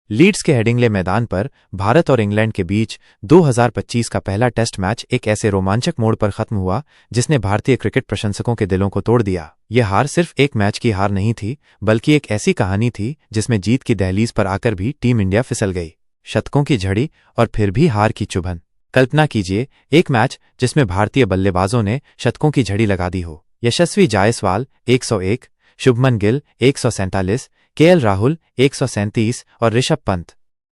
Leeds के Headingley मैदान पर भारत और इंग्लैंड के बीच 2025 का पहला टेस्ट मैच एक ऐसे रोमांचक मोड़ पर खत्म हुआ जिसने भारतीय क्रिकेट प्रशंसकों के दिलों को तोड़ दिया। यह हार सिर्फ एक मैच की हार नहीं थी, बल्कि एक ऐसी कहानी थी जिसमें जीत की दहलीज पर आकर भी टीम इंडिया फिसल गई। शतकों की झड़ी और फिर भी हार की चुभन। कल्पना कीजिए, एक मैच जिसमें भारतीय बल्लेबाजों ने शतकों की झड़ी लगा दी हो। यशस्वी जायसवाल 101, शुभमन गिल 147, केएल राहुल 137 और ऋषभ पंत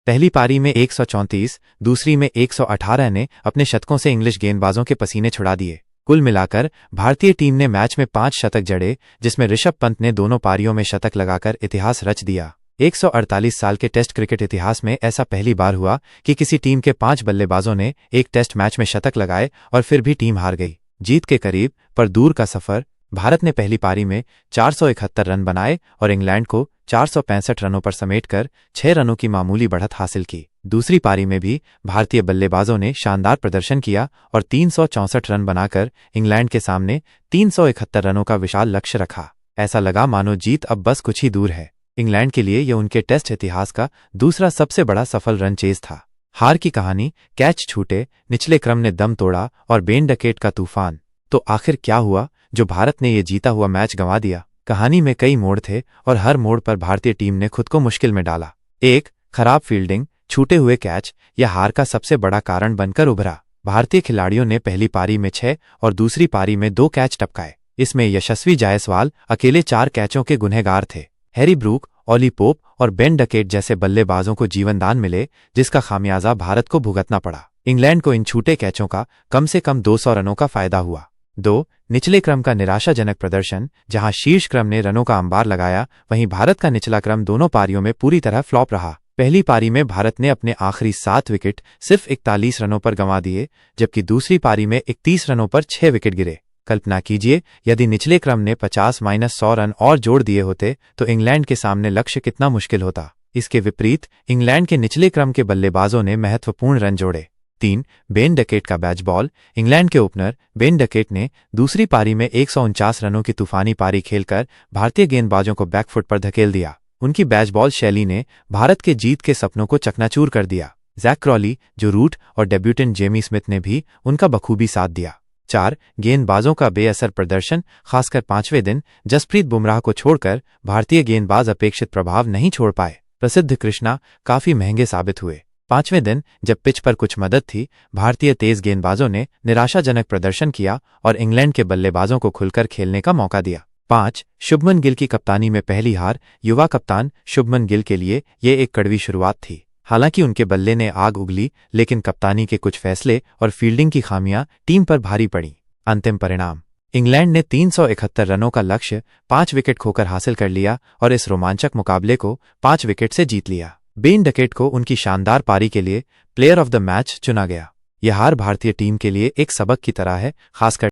पहली पारी में 134, दूसरी में 118 ने अपने शतकों से इंग्लिश गेंदबाजों के पसीने छुड़ा दिए। कुल मिलाकर भारतीय टीम ने मैच में 5 शतक जड़े, जिसमें ऋषभ पंत ने दोनों पारियों में शतक लगाकर इतिहास रच दिया। 148 साल के टेस्ट क्रिकेट इतिहास में ऐसा पहली बार हुआ कि किसी टीम के 5 बल्लेबाजों ने एक टेस्ट मैच में शतक लगाए और फिर भी टीम हार गई। जीत के करीब पर दूर का सफर। भारत ने पहली पारी में 471 रन बनाए और इंग्लैंड को 465 रनों पर समेटकर 6 रनों की मामूली बढ़त हासिल की। दूसरी पारी में भी भारतीय बल्लेबाजों ने शानदार प्रदर्शन किया और 364 रन बनाकर इंग्लैंड के सामने 371 रनों का विशाल लक्ष्य रखा। ऐसा लगा मानो जीत अब बस कुछ ही दूर है। इंग्लैंड के लिए यह उनके टेस्ट इतिहास का दूसरा सबसे बड़ा सफल रन चेज था। हार की कहानी, कैच छूटे, निचले क्रम ने दम तोड़ा और बेन डकेट का तूफान। तो आखिर क्या हुआ जो भारत ने यह जीता हुआ मैच गंवा दिया? कहानी में कई मोड़ थे और हर मोड़ पर भारतीय टीम ने खुद को मुश्किल में डाला। एक, खराब फील्डिंग, छूटे हुए कैच यह हार का सबसे बड़ा कारण बनकर उभरा। भारतीय खिलाड़ियों ने पहली पारी में 6 और दूसरी पारी में 2 कैच टपकाए। इसमें यशस्वी जायसवाल अकेले 4 कैचों के गुनहगार थे। हैरी ब्रूक, ऑली पोप और बेन डकेट जैसे बल्लेबाजों को जीवनदान मिले, जिसका खामियाजा भारत को भुगतना पड़ा। इंग्लैंड को इन छूटे कैचों का कम से कम 200 रनों का फायदा हुआ। 2, निचले क्रम का निराशाजनक प्रदर्शन। जहां शीर्ष क्रम ने रनों का अंबार लगाया, वहीं भारत का निचला क्रम दोनों पारियों में पूरी तरह फ्लॉप रहा। पहली पारी में भारत ने अपने आखिरी 7 विकेट सिर्फ 41 रनों पर गंवा दिए, जबकि दूसरी पारी में 31 रनों पर 6 विकेट गिरे। कल्पना कीजिए, यदि निचले क्रम ने 50-100 रन और जोड़ दिए होते तो इंग्लैंड के सामने लक्ष्य कितना मुश्किल होता। इसके विपरीत इंग्लैंड के निचले क्रम के बल्लेबाजों ने महत्वपूर्ण रन जोड़े। 3, बेन डकेट का बैच बॉल। इंग्लैंड के ओपनर बेन डकेट ने दूसरी पारी में 149 रनों की तूफानी पारी खेलकर भारतीय गेंदबाजों को बैकफुट पर धकेल दिया। उनकी बैच बॉल शैली ने भारत के जीत के सपनों को चकनाचूर कर दिया। जैक क्रॉली, जो रूट और डेब्यूटेंट जेमी स्मिथ ने भी उनका बखूबी साथ दिया। 4, गेंदबाजों का बेअसर प्रदर्शन, खासकर 5वें दिन जसप्रीत बुमराह को छोड़कर भारतीय गेंदबाज अपेक्षित प्रभाव नहीं छोड़ पाए। प्रसिद्ध कृष्णा काफी महंगे साबित हुए। 5वें दिन जब पिच पर कुछ मदद थी, भारतीय तेज गेंदबाजों ने निराशाजनक प्रदर्शन किया और इंग्लैंड के बल्लेबाजों को खुलकर खेलने का मौका दिया। 5, शुभमन गिल की कप्तानी में पहली हार। युवा कप्तान शुभमन गिल के लिए ये एक कड़वी शुरुआत थी। हालांकि उनके बल्ले ने आग उगली, लेकिन कप्तानी के कुछ फैसले और फील्डिंग की खामियां टीम पर भारी पड़ी। अंतिम परिणाम, इंग्लैंड ने 371 रनों का लक्ष्य 5 विकेट खोकर हासिल कर लिया और इस रोमांचक मुकाबले को 5 विकेट से जीत लिया। बेन डकेट को उनकी शानदार पारी के लिए प्लेयर ऑफ द मैच चुना गया। यह हार भारतीय टीम के लिए एक सबक की तरह है, खासकर